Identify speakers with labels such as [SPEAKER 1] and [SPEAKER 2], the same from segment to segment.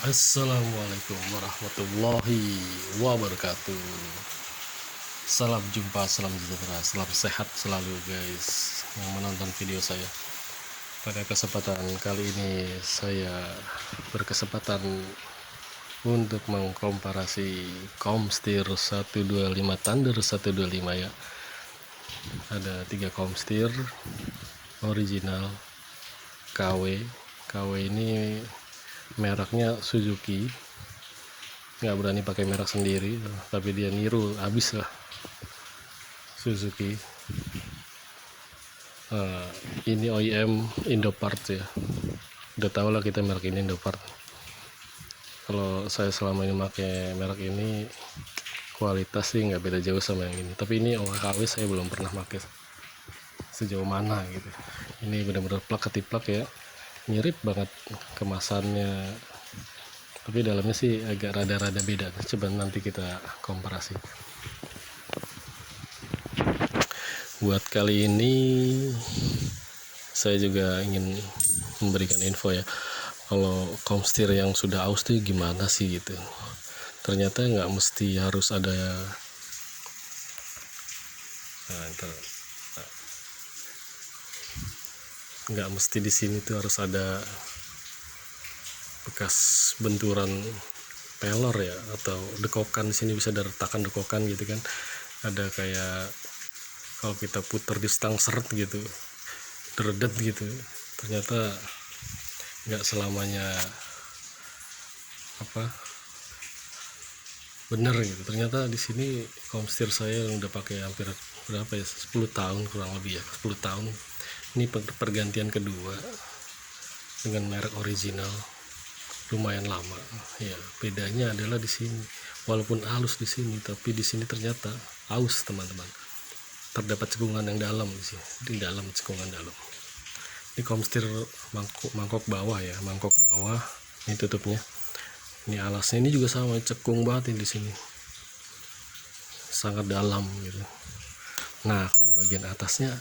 [SPEAKER 1] Assalamualaikum warahmatullahi wabarakatuh. Salam jumpa, salam sejahtera, salam sehat selalu guys yang menonton video saya. Pada kesempatan kali ini saya berkesempatan untuk mengkomparasi Comsteer 125 Thunder 125 ya. Ada 3 Comsteer original KW. KW ini mereknya Suzuki, nggak berani pakai merek sendiri, tapi dia niru abis lah Suzuki. Ini OEM Indopart ya, udah tau lah kita merek ini Indopart. Kalau saya selama ini pakai merek ini, kualitas sih nggak beda jauh sama yang ini, tapi ini OKW saya belum pernah pakai sejauh mana gitu. Ini benar-benar plak ketiplak ya, mirip banget kemasannya, tapi dalamnya sih agak rada-rada beda. Coba nanti kita komparasi. Buat kali ini saya juga ingin memberikan info ya, kalau Comsteer yang sudah aus tuh gimana sih gitu. Ternyata nggak mesti harus ada nggak mesti di sini tuh harus ada bekas benturan pelor ya, atau dekokan. Di sini bisa ada retakan dekokan gitu kan, ada kayak kalau kita putar di stang seret gitu, deredet gitu. Ternyata nggak selamanya bener gitu. Ternyata di sini Comsteer saya yang udah pakai hampir berapa ya, 10 tahun kurang lebih ya, 10 tahun. Ini pergantian kedua dengan merek original, lumayan lama ya. Bedanya adalah di sini, walaupun halus di sini, tapi di sini ternyata aus teman-teman. Terdapat cekungan yang dalam sih, di dalam cekungan dalam. Ini Comsteer mangkok bawah ya, mangkok bawah. Ini tutupnya, ini alasnya ini juga sama, cekung banget ini di sini, sangat dalam gitu. Nah kalau bagian atasnya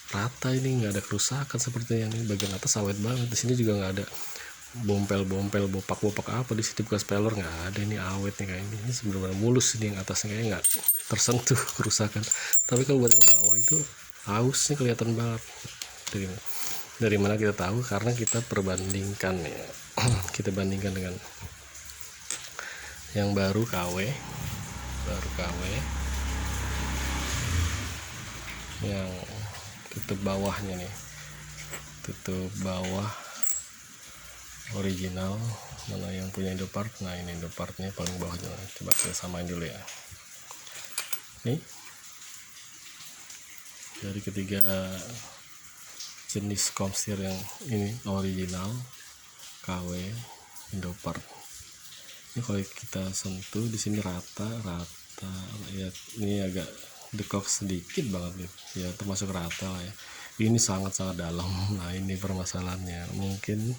[SPEAKER 1] rata, ini nggak ada kerusakan seperti yang ini. Bagian atas awet banget. Di sini juga nggak ada bompel-bompel, bopak-bopak apa di sini, bekas pelor nggak ada. Ini awet nih kayak ini sebenarnya mulus. Ini yang atasnya kayak nggak tersentuh kerusakan, tapi kalau buat yang bawah itu ausnya kelihatan banget. Dari mana kita tahu? Karena kita perbandingkan ya. Kita bandingkan dengan yang baru KW, yang tutup bawahnya nih, tutup bawah original. Mana yang punya Indopart? Nah ini Indopartnya paling bawahnya. Coba saya samain dulu ya. Nih dari ketiga jenis Comsteer yang ini original KW Indopart, ini kalau kita sentuh di sini rata ya. Ini agak dekok sedikit banget nih ya, termasuk rata lah ya. Ini sangat-sangat dalam. Nah ini permasalahannya, mungkin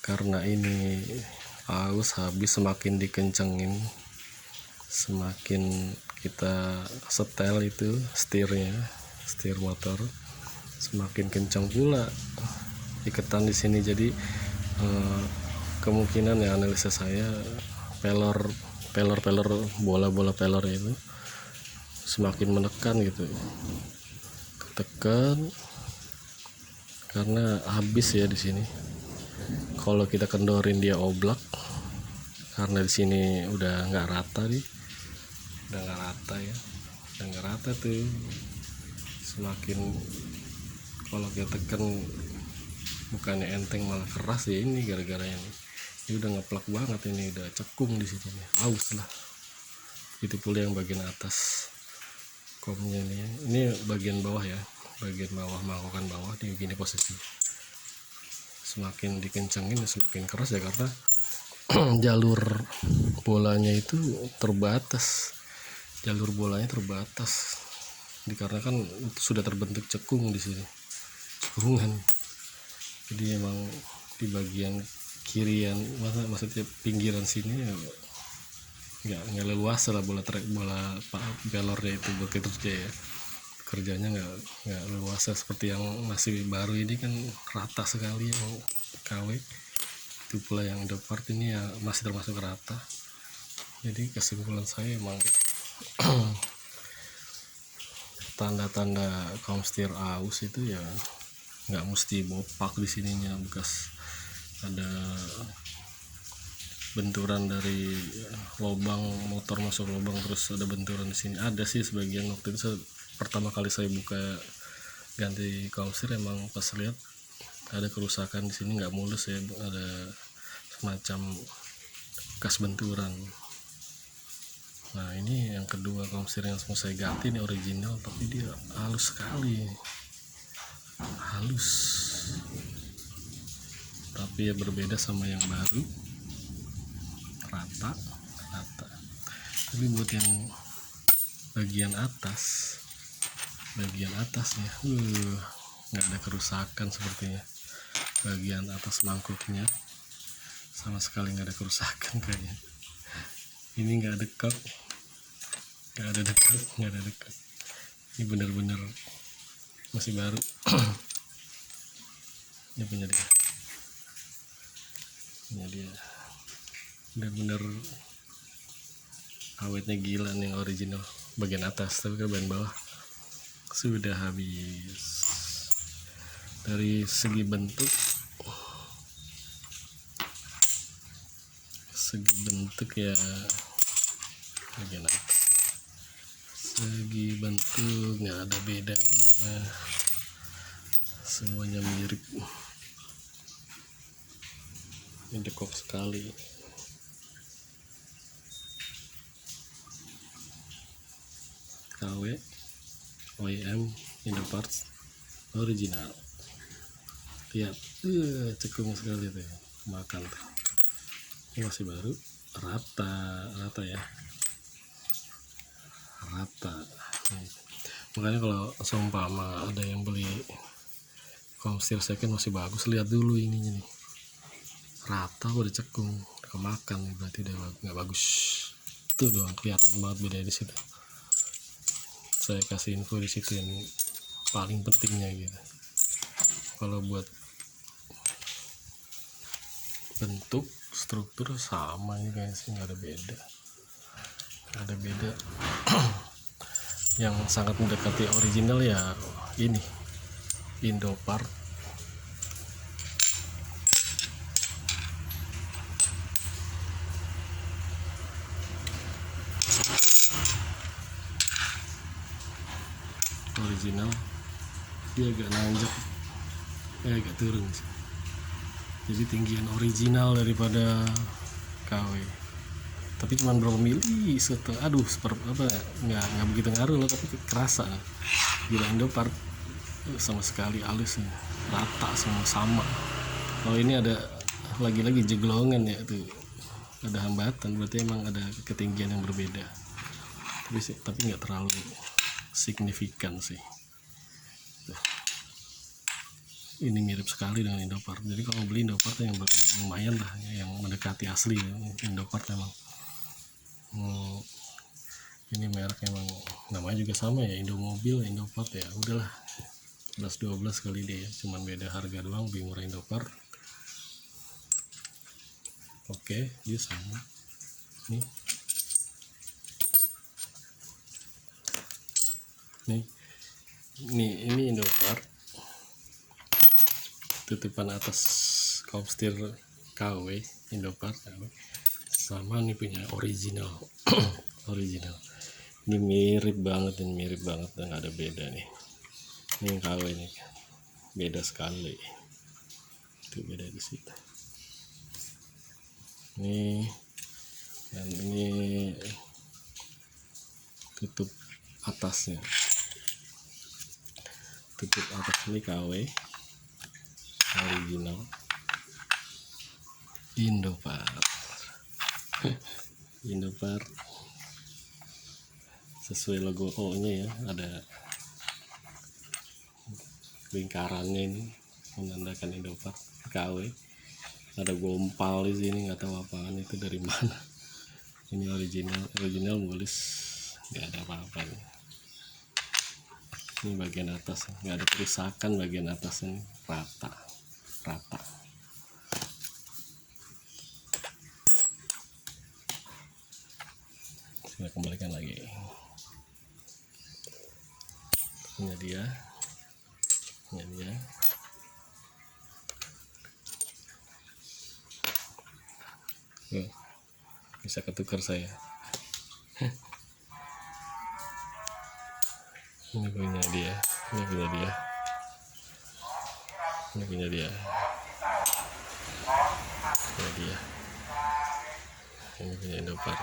[SPEAKER 1] karena ini aus habis, semakin dikencengin, semakin kita setel itu setir motor, semakin kencang pula iketan di sini. Jadi kemungkinan ya, analisa saya, pelor bola pelor itu semakin menekan gitu, tekan karena habis ya di sini. Kalau kita kendorin dia oblak, karena di sini udah nggak rata nih, udah nggak rata tuh. Semakin kalau kita tekan, bukannya enteng malah keras ya. Ini gara-gara ini udah ngeplak banget, ini udah cekung di sini nih, aus lah. Itu pula yang bagian atas komnya ini bagian bawah ya, bagian bawah, mangkokan bawah di gini posisi. Semakin dikencengin semakin keras ya, karena jalur bolanya itu terbatas, dikarenakan itu sudah terbentuk cekung di sini, cekungan. Jadi emang di bagian kirian, maksudnya pinggiran sini ya, nggak leluasa lah bola pelornya itu bekerja ya. Kerjanya nggak leluasa seperti yang masih baru ini kan, rata sekali yang KW. Itu pula yang Indopart ini ya masih termasuk rata. Jadi kesimpulan saya emang tanda-tanda kaum setir aus itu ya nggak mesti bopak di sininya, bekas ada benturan dari lubang motor masuk lubang terus ada benturan di sini. Ada sih sebagian, waktu itu pertama kali saya buka ganti kaum setir emang pas lihat ada kerusakan di sini, nggak mulus ya, ada semacam bekas benturan. Nah ini yang kedua kaum setir yang mau saya ganti, ini original tapi dia halus sekali, halus, tapi ya berbeda sama yang baru, rata. Tapi buat yang bagian atasnya nggak ada kerusakan sepertinya. Bagian atas mangkuknya sama sekali nggak ada kerusakan kayaknya. Ini nggak ada dekat. Ini benar-benar masih baru. Ini punya dia benar-benar awetnya gila nih, original bagian atas, tapi kan bagian bawah sudah habis. Dari segi bentuk ya bagian atas, segi bentuk nggak ada bedanya, semuanya mirip. Ini dekok sekali. KW OEM Indopart original. Lihat, cekung sekali tuh, makan tuh. Ini masih baru, rata ya, rata. Makanya kalau seumpama ada yang beli kaum setir second masih bagus, lihat dulu ininya nih, rata udah cekung, udah kemakan, berarti udah nggak bagus. Tuh doang kelihatan banget beda di situ. Saya kasih info di situ yang paling pentingnya gitu. Kalau buat bentuk struktur sama ini kayaknya sih, nggak ada beda. Yang sangat mendekati original ya ini Indopart. Original dia agak nanjak, agak turun sih. Jadi tinggian original daripada KW, tapi cuma berapa mili setelah nggak begitu ngaruh loh, tapi kerasa gila. Indopart sama sekali halus, rata semua sama. Kalau ini ada lagi jeglongan ya, tuh ada hambatan, berarti emang ada ketinggian yang berbeda, tapi nggak terlalu signifikan sih. Ini mirip sekali dengan Indopart. Jadi kalau beli Indopart yang lumayan lah, yang mendekati asli ya. Indopart memang ini merek emang namanya juga sama ya, Indomobil, Indopart ya, udahlah 11-12 kali deh ya, cuman beda harga doang, lebih murah Indopart. Oke, dia sama nih ini Indopart, tutupan atas kaum setir KW Indopart sama nih punya original. Original ini mirip banget dan nggak ada beda nih. Ini yang KW nih beda sekali, itu beda di situ nih. Dan ini tutup atasnya, ini KW original Indopart. Indopart sesuai logo nya ya, ada lingkarannya ini menandakan Indopart KW. Ada gompal di sini, nggak tahu apaan itu dari mana. Ini original mulus, nggak ada apa-apa nih. Ini bagian atas nggak ada kerusakan, bagian atas ini rata. Ini dia. Bisa ketukar saya. Ini punya dia. Ini punya dia. Ini punya dia. Ini punya Indomaret.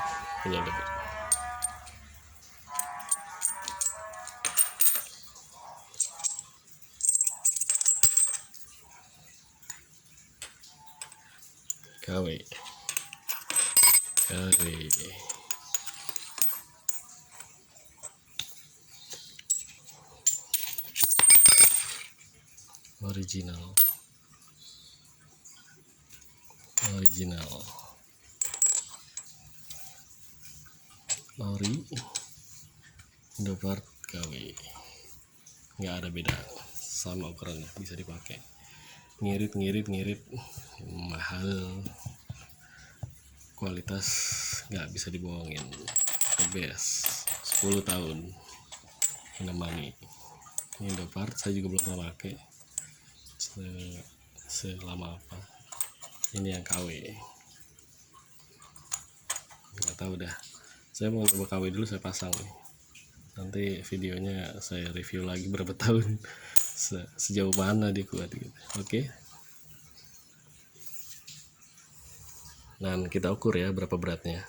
[SPEAKER 1] KW. Original. Ori Indomaret KW, nggak ada beda, sama ukurannya, bisa dipakai. Ngirit mahal, kualitas nggak bisa dibohongin, the best. 10 tahun menemani. Ini Indomaret saya juga belum pernah pakai selama apa. Ini yang KW, nggak tahu dah. Saya mau coba KW dulu, saya pasang nih. Nanti videonya saya review lagi berapa tahun, sejauh mana dia kuat gitu. Oke. Dan kita ukur ya berapa beratnya.